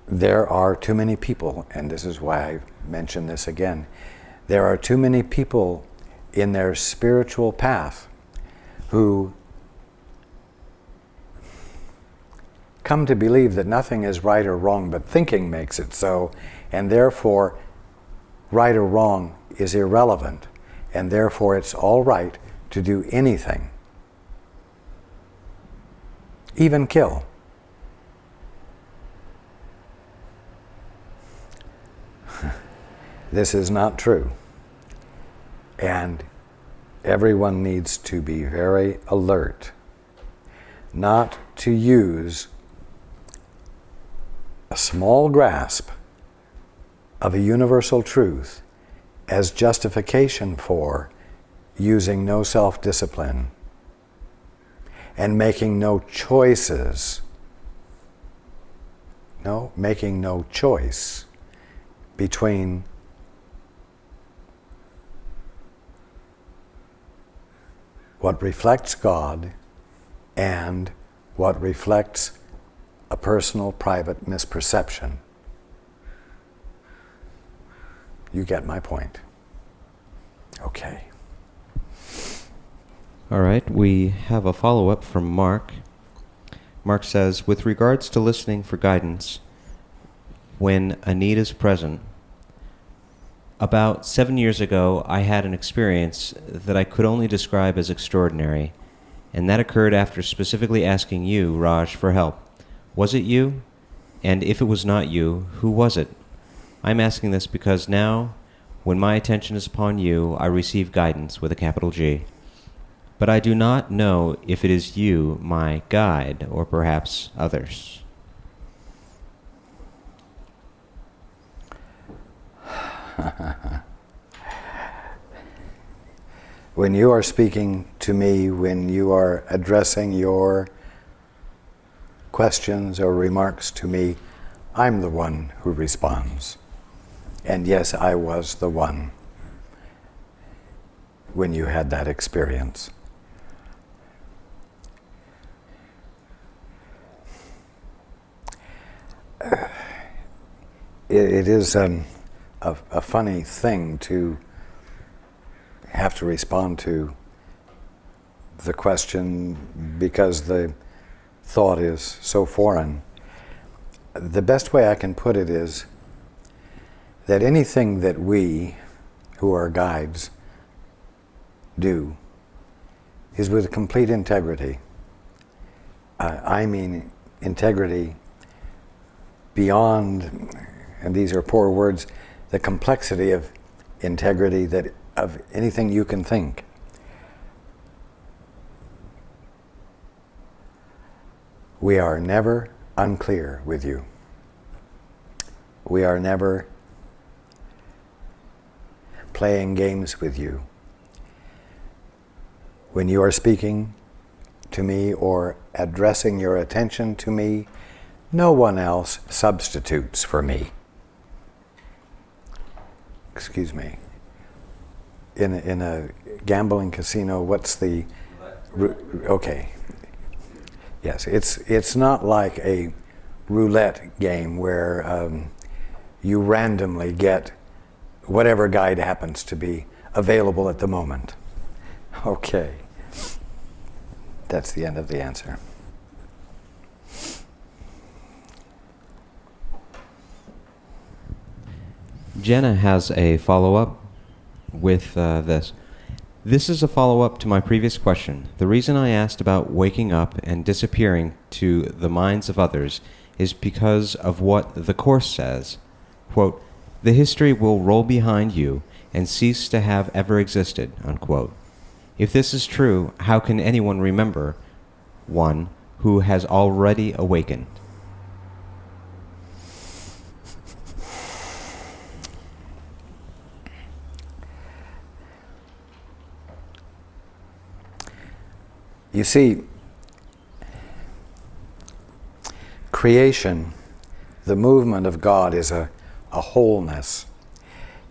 there are too many people, and this is why I mention this again, there are too many people in their spiritual path who come to believe that nothing is right or wrong, but thinking makes it so, and therefore right or wrong is irrelevant, and therefore it's all right to do anything, even kill. This is not true. And everyone needs to be very alert not to use a small grasp of a universal truth as justification for using no self-discipline and making no choices. No, making no choice between what reflects God and what reflects a personal, private misperception. You get my point. Okay. All right, we have a follow-up from Mark. Mark says, with regards to listening for guidance when a need is present, about 7 years ago, I had an experience that I could only describe as extraordinary, and that occurred after specifically asking you, Raj, for help. Was it you? And if it was not you, who was it? I'm asking this because now, when my attention is upon you, I receive guidance with a capital G. But I do not know if it is you, my guide, or perhaps others. When you are speaking to me, when you are addressing your questions or remarks to me, I'm the one who responds. And yes, I was the one when you had that experience. It is a funny thing to have to respond to the question because the thought is so foreign. The best way I can put it is that anything that we, who are guides, do is with complete integrity. I mean integrity beyond, and these are poor words, the complexity of integrity that of anything you can think. We are never unclear with you. We are never playing games with you. When you are speaking to me or addressing your attention to me, no one else substitutes for me. Excuse me. In a gambling casino, what's the... Okay. Yes, it's not like a roulette game where you randomly get whatever guide happens to be available at the moment. Okay. That's the end of the answer. Jenna has a follow-up with this. This is a follow-up to my previous question. The reason I asked about waking up and disappearing to the minds of others is because of what the Course says. Quote, the history will roll behind you and cease to have ever existed, unquote. If this is true, how can anyone remember one who has already awakened? You see, creation, the movement of God is a wholeness.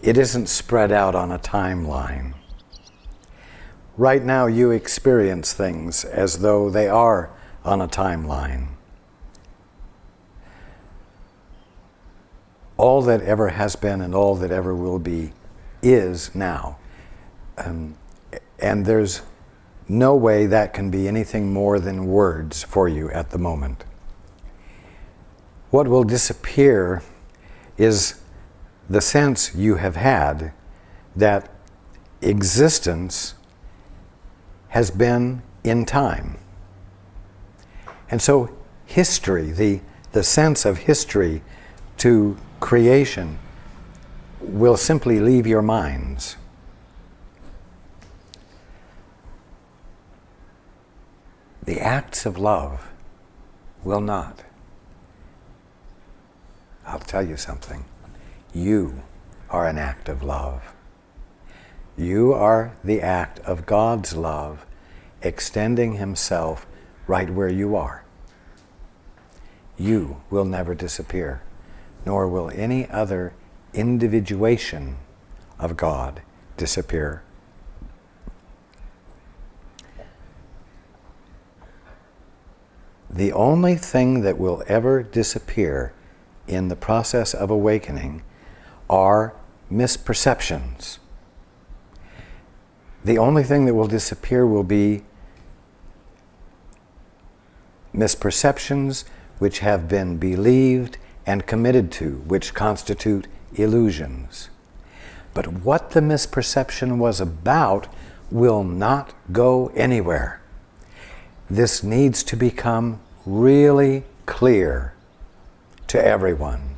It isn't spread out on a timeline. Right now you experience things as though they are on a timeline. all that ever has been and all that ever will be is now. And there's no way that can be anything more than words for you at the moment. What will disappear is the sense you have had that existence has been in time. And so history, the sense of history to creation will simply leave your minds. The acts of love will not. I'll tell you something. You are an act of love. You are the act of God's love extending Himself right where you are. You will never disappear, nor will any other individuation of God disappear. The only thing that will ever disappear in the process of awakening are misperceptions. The only thing that will disappear will be misperceptions which have been believed and committed to, which constitute illusions. But what the misperception was about will not go anywhere. This needs to become really clear to everyone.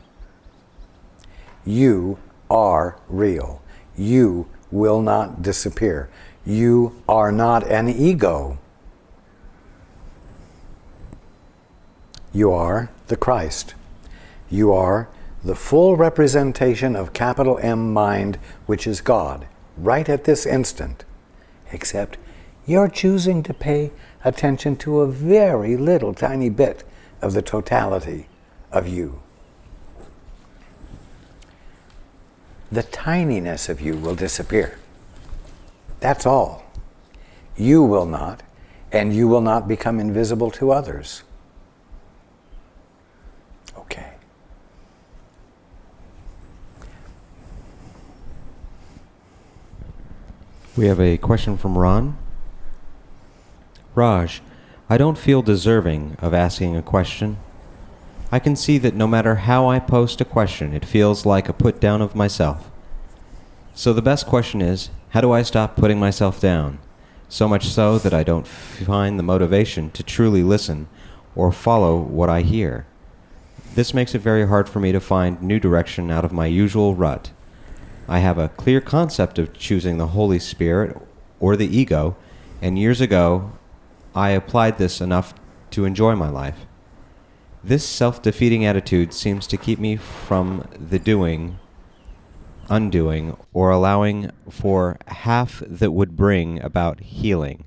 You are real. You will not disappear. You are not an ego. You are the Christ. You are the full representation of capital M mind, which is God, right at this instant. Except you're choosing to pay attention to a very little tiny bit of the totality of you. The tininess of you will disappear. That's all. You will not, and you will not become invisible to others. Okay. We have a question from Ron. Raj, I don't feel deserving of asking a question. I can see that no matter how I post a question, it feels like a put down of myself. So the best question is, how do I stop putting myself down? So much so that I don't find the motivation to truly listen or follow what I hear. This makes it very hard for me to find new direction out of my usual rut. I have a clear concept of choosing the Holy Spirit or the ego, and years ago, I applied this enough to enjoy my life. This self-defeating attitude seems to keep me from the doing, undoing, or allowing for half that would bring about healing.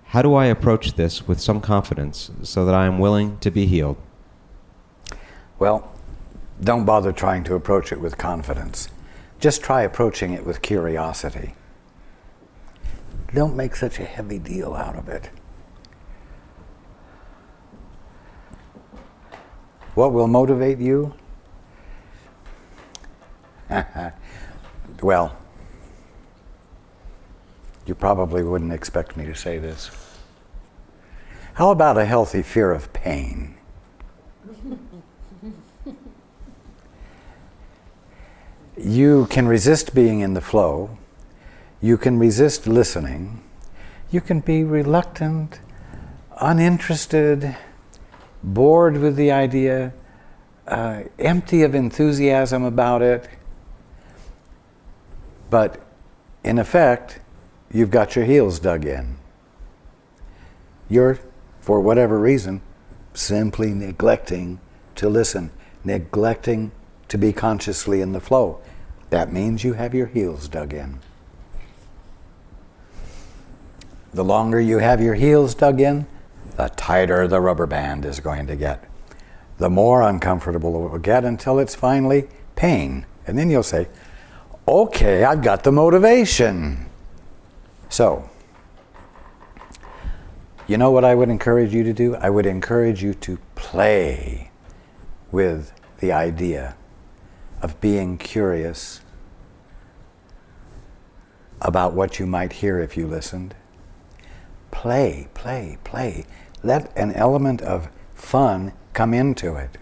How do I approach this with some confidence so that I am willing to be healed? Well, don't bother trying to approach it with confidence. Just try approaching it with curiosity. Don't make such a heavy deal out of it. What will motivate you? Well, you probably wouldn't expect me to say this. How about a healthy fear of pain? You can resist being in the flow. You can resist listening. You can be reluctant, uninterested, bored with the idea, empty of enthusiasm about it. But in effect, you've got your heels dug in. You're, for whatever reason, simply neglecting to listen, neglecting to be consciously in the flow. That means you have your heels dug in. The longer you have your heels dug in, the tighter the rubber band is going to get. The more uncomfortable it will get until it's finally pain. And then you'll say, okay, I've got the motivation. So, you know what I would encourage you to do? I would encourage you to play with the idea of being curious about what you might hear if you listened. Play, play, play. Let an element of fun come into it.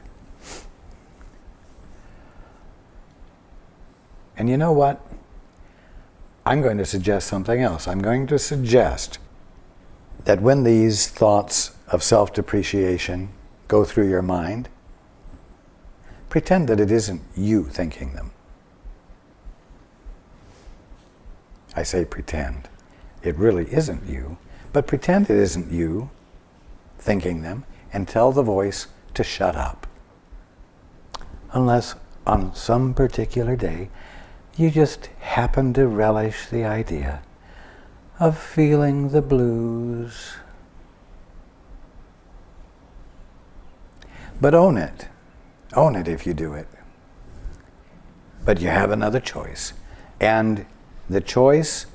And you know what? I'm going to suggest something else. I'm going to suggest that when these thoughts of self-depreciation go through your mind, pretend that it isn't you thinking them. I say pretend. It really isn't you, but pretend it isn't you thinking them and tell the voice to shut up. Unless on some particular day you just happen to relish the idea of feeling the blues. But own it. Own it if you do it. But you have another choice. And the choice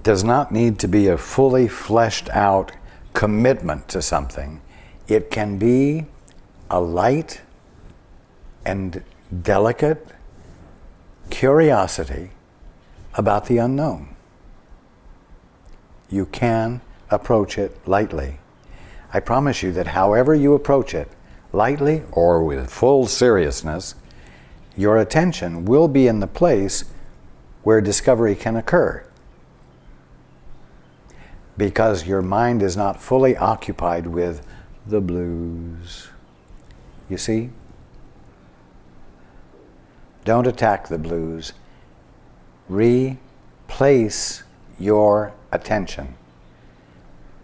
does not need to be a fully fleshed out commitment to something. It can be a light and delicate curiosity about the unknown. You can approach it lightly. I promise you that however you approach it, lightly or with full seriousness, your attention will be in the place where discovery can occur, because your mind is not fully occupied with the blues. You see? Don't attack the blues. Replace your attention.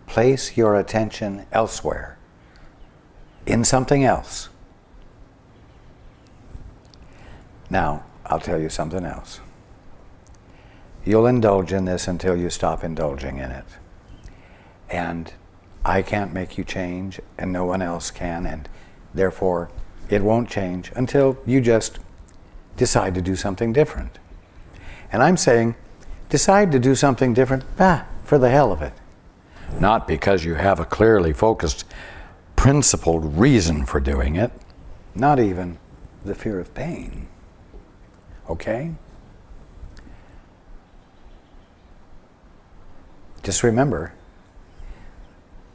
Place your attention elsewhere, in something else. Now, I'll tell you something else. You'll indulge in this until you stop indulging in it. And I can't make you change, and no one else can, and therefore it won't change until you just decide to do something different. And I'm saying, decide to do something different, for the hell of it. Not because you have a clearly focused, principled reason for doing it, not even the fear of pain. Okay? Just remember,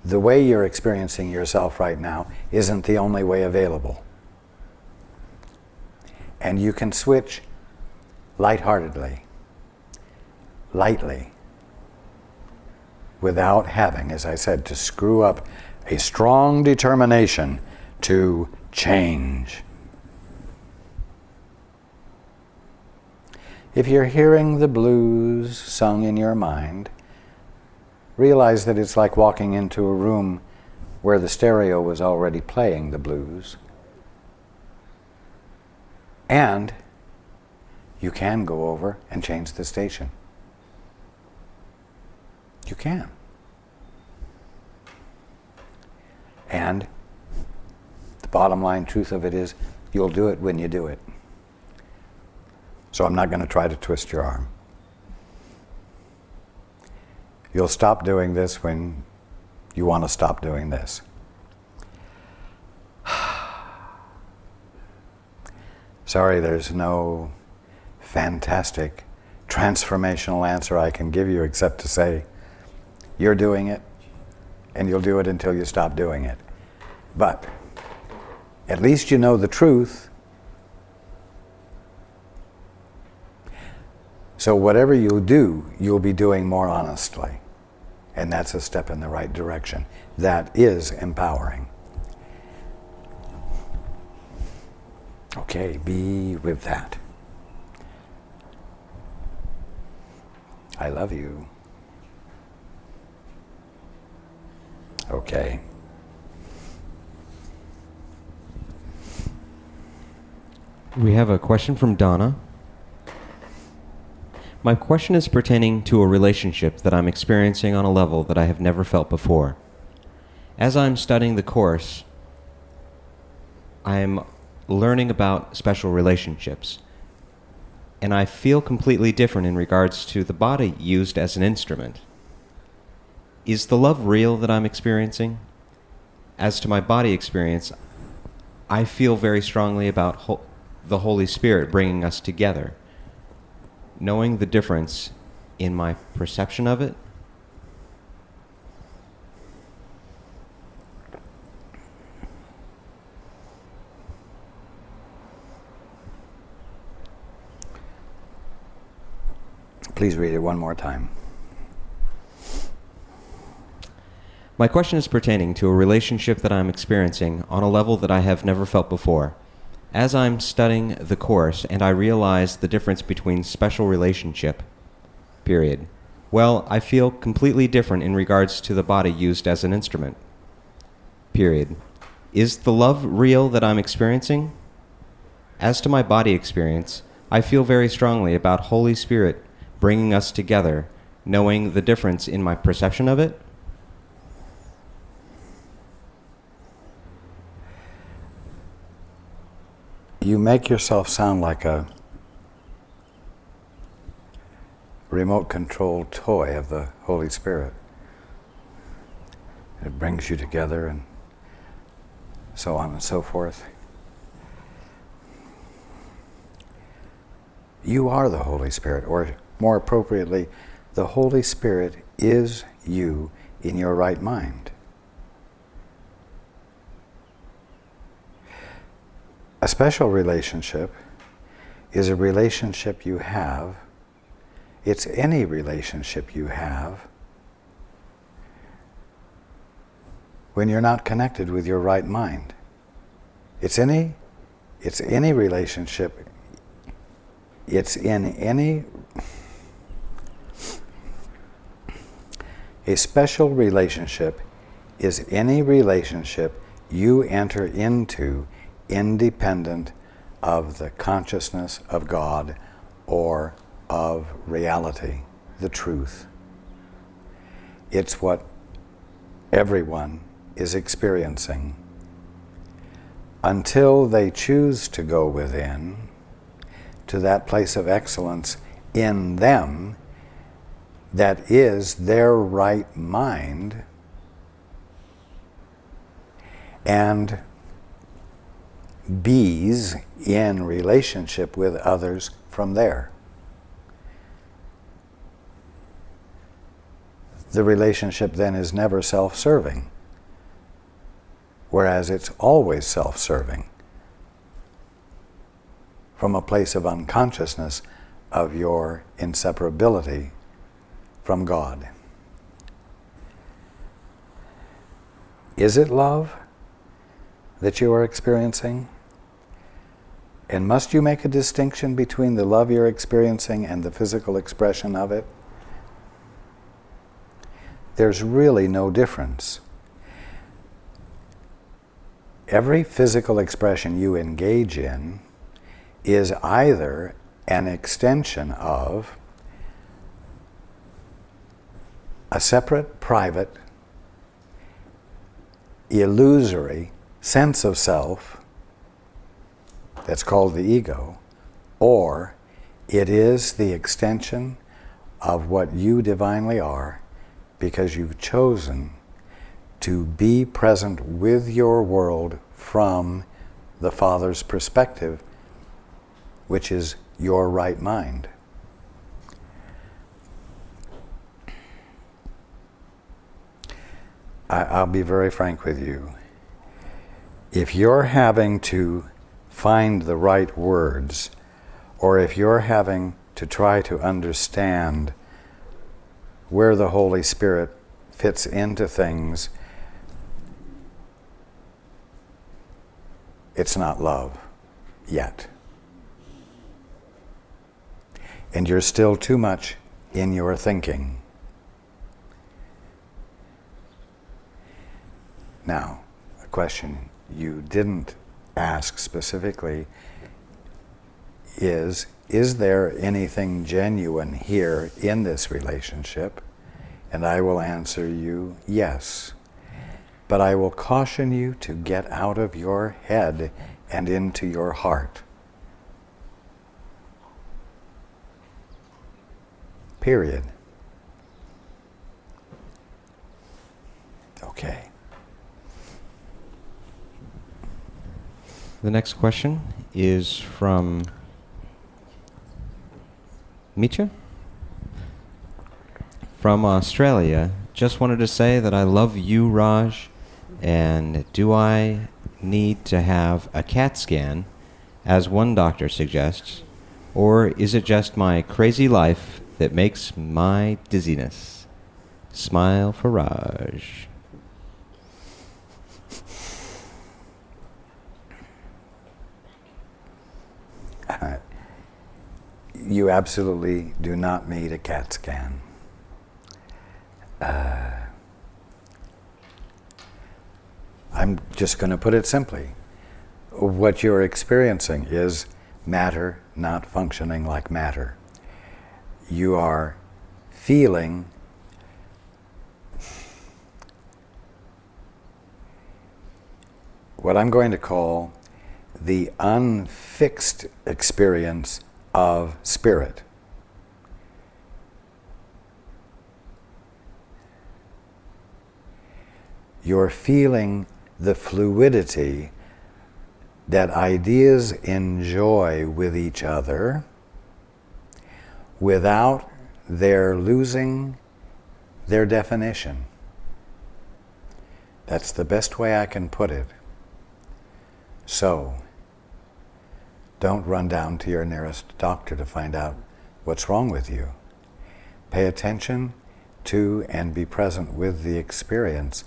the way you're experiencing yourself right now isn't the only way available. And you can switch lightheartedly, lightly, without having, as I said, to screw up a strong determination to change. If you're hearing the blues sung in your mind, realize that it's like walking into a room where the stereo was already playing the blues. And you can go over and change the station. You can. And the bottom line truth of it is, you'll do it when you do it. So I'm not going to try to twist your arm. You'll stop doing this when you want to stop doing this. Sorry, there's no fantastic transformational answer I can give you except to say, you're doing it, and you'll do it until you stop doing it. But at least you know the truth. So whatever you do, you'll be doing more honestly. And that's a step in the right direction. That is empowering. Okay, be with that. I love you. Okay. We have a question from Donna. My question is pertaining to a relationship that I'm experiencing on a level that I have never felt before. As I'm studying the course, I'm learning about special relationships, and I feel completely different in regards to the body used as an instrument. Is the love real that I'm experiencing? As to my body experience, I feel very strongly about the Holy Spirit bringing us together, knowing the difference in my perception of it. Please read it one more time. My question is pertaining to a relationship that I'm experiencing on a level that I have never felt before. As I'm studying the Course and I realize the difference between special relationship, period, well, I feel completely different in regards to the body used as an instrument, period. Is the love real that I'm experiencing? As to my body experience, I feel very strongly about Holy Spirit bringing us together, knowing the difference in my perception of it. You make yourself sound like a remote control toy of the Holy Spirit. It brings you together and so on and so forth. You are the Holy Spirit, or more appropriately, the Holy Spirit is you in your right mind. A special relationship is a relationship you have. It's any relationship you have when you're not connected with your right mind. It's any relationship. A special relationship is any relationship you enter into independent of the consciousness of God or of reality, the truth. It's what everyone is experiencing until they choose to go within to that place of excellence in them that is their right mind, and bees in relationship with others from there. The relationship then is never self-serving, whereas it's always self-serving from a place of unconsciousness of your inseparability from God. Is it love that you are experiencing? And must you make a distinction between the love you're experiencing and the physical expression of it? There's really no difference. Every physical expression you engage in is either an extension of a separate, private, illusory sense of self that's called the ego, or it is the extension of what you divinely are because you've chosen to be present with your world from the Father's perspective, which is your right mind. I'll be very frank with you. If you're having to find the right words, or if you're having to try to understand where the Holy Spirit fits into things, it's not love yet. And you're still too much in your thinking. Now, a question you didn't ask specifically is there anything genuine here in this relationship? And I will answer you, yes. But I will caution you to get out of your head and into your heart. Period. Okay. The next question is from Micha from Australia. Just wanted to say that I love you, Raj, and do I need to have a CAT scan, as one doctor suggests, or is it just my crazy life that makes my dizziness? Smile for Raj. You absolutely do not need a CAT scan. I'm just going to put it simply. What you're experiencing is matter not functioning like matter. You are feeling what I'm going to call the unfixed experience of spirit. You're feeling the fluidity that ideas enjoy with each other without their losing their definition. That's the best way I can put it. So, don't run down to your nearest doctor to find out what's wrong with you. Pay attention to and be present with the experience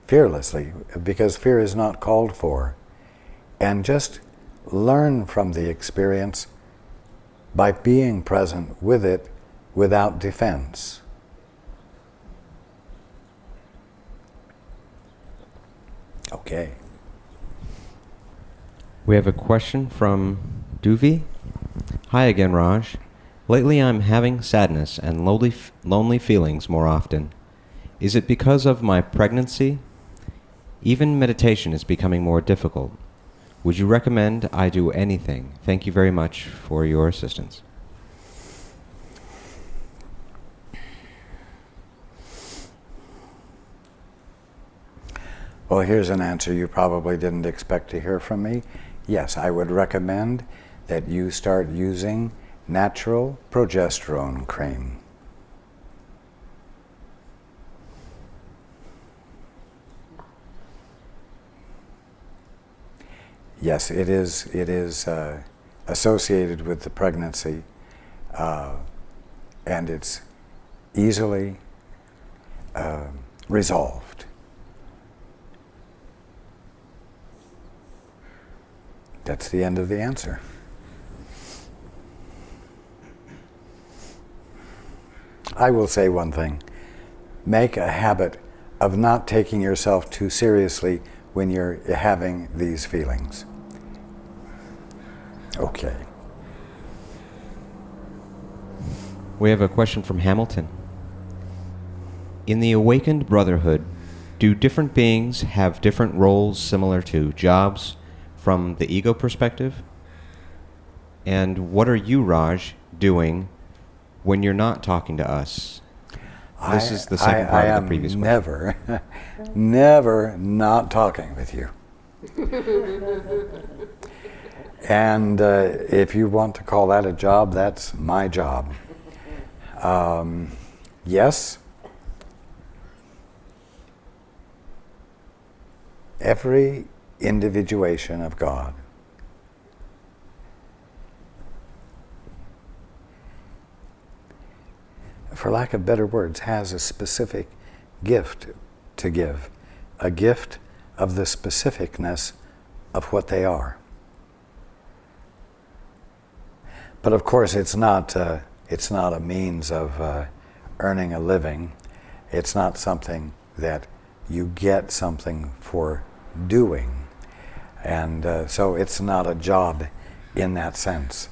fearlessly, because fear is not called for. And just learn from the experience by being present with it without defense. Okay. We have a question from Duvi. Hi again, Raj. Lately I'm having sadness and lonely feelings more often. Is it because of my pregnancy? Even meditation is becoming more difficult. Would you recommend I do anything? Thank you very much for your assistance. Well, here's an answer you probably didn't expect to hear from me. Yes, I would recommend that you start using natural progesterone cream. Yes, it is associated with the pregnancy, and it's easily resolved. That's the end of the answer. I will say one thing. Make a habit of not taking yourself too seriously when you're having these feelings. Okay. We have a question from Hamilton. In the awakened brotherhood, do different beings have different roles similar to jobs from the ego perspective? And what are you, Raj, doing when you're not talking to us? This is the second part of the previous question. Never not talking with you. And if you want to call that a job, that's my job. Yes, every individuation of God for lack of better words, has a specific gift to give, a gift of the specificness of what they are. But of course, it's not a means of earning a living. It's not something that you get something for doing, and so it's not a job in that sense.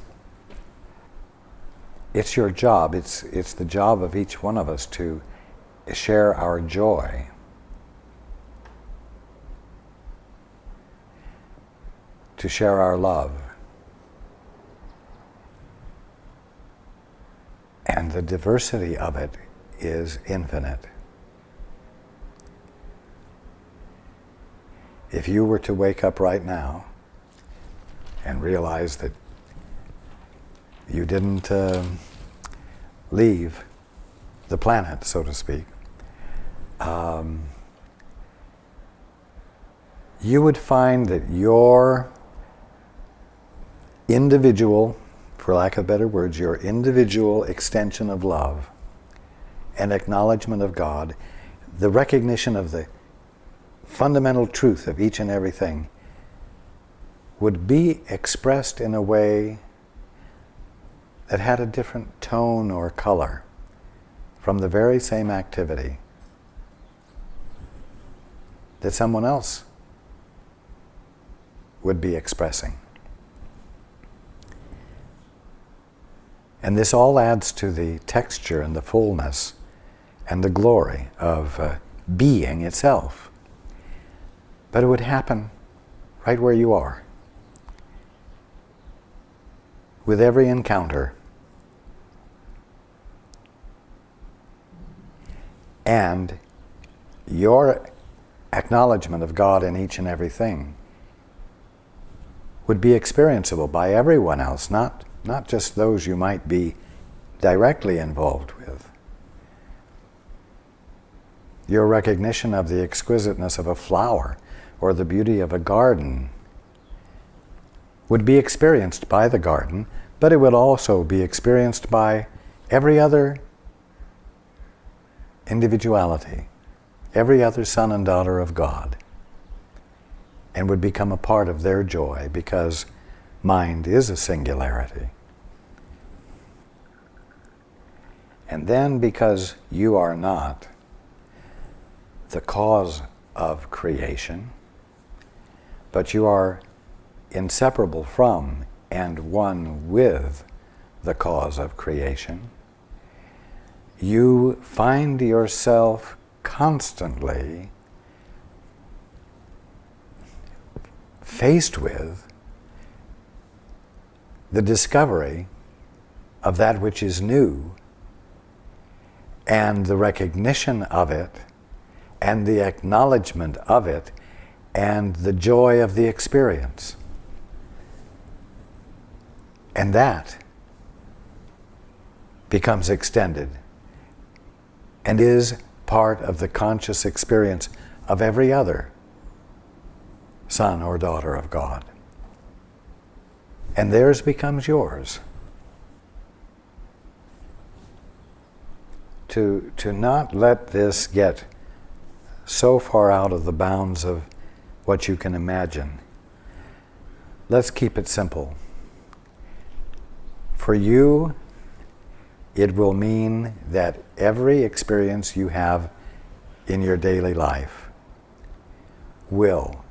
It's your job. It's the job of each one of us to share our joy. To share our love. And the diversity of it is infinite. if you were to wake up right now and realize that you didn't leave the planet, so to speak, you would find that your individual, for lack of better words, your individual extension of love and acknowledgement of God, the recognition of the fundamental truth of each and everything, would be expressed in a way that had a different tone or color from the very same activity that someone else would be expressing. And this all adds to the texture and the fullness and the glory of being itself. But it would happen right where you are, with every encounter. And your acknowledgement of God in each and everything would be experienceable by everyone else, not just those you might be directly involved with. Your recognition of the exquisiteness of a flower or the beauty of a garden would be experienced by the garden, but it would also be experienced by every other individuality, every other son and daughter of God, and would become a part of their joy, because mind is a singularity. And then, because you are not the cause of creation, but you are inseparable from and one with the cause of creation, you find yourself constantly faced with the discovery of that which is new, and the recognition of it, and the acknowledgement of it, and the joy of the experience. And that becomes extended and is part of the conscious experience of every other son or daughter of God. And theirs becomes yours. To not let this get so far out of the bounds of what you can imagine. Let's keep it simple. For you, it will mean that every experience you have in your daily life will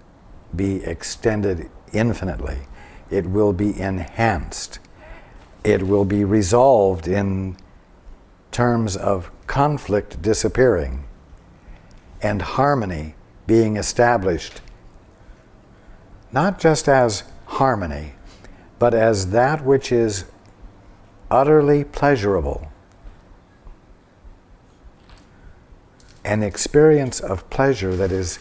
be extended infinitely. It will be enhanced. It will be resolved in terms of conflict disappearing and harmony being established, not just as harmony, but as that which is utterly pleasurable, an experience of pleasure that is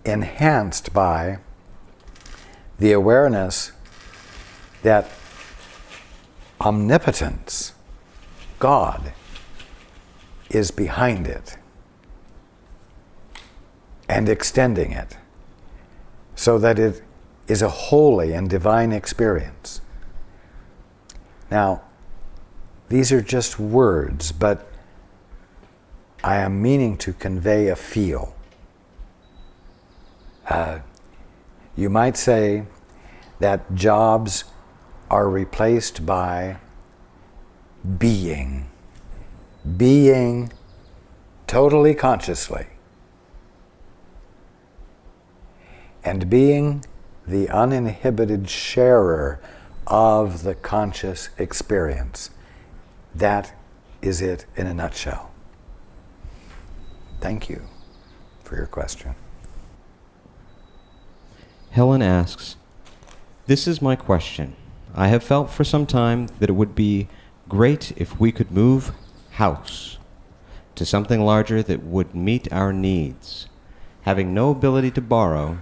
enhanced by the awareness that omnipotence, God, is behind it and extending it, so that it is a holy and divine experience. Now, these are just words, but I am meaning to convey a feel. You might say that jobs are replaced by being totally consciously, and being the uninhibited sharer of the conscious experience. That is it in a nutshell. Thank you for your question. Helen asks, "This is my question. I have felt for some time that it would be great if we could move house to something larger that would meet our needs. Having no ability to borrow,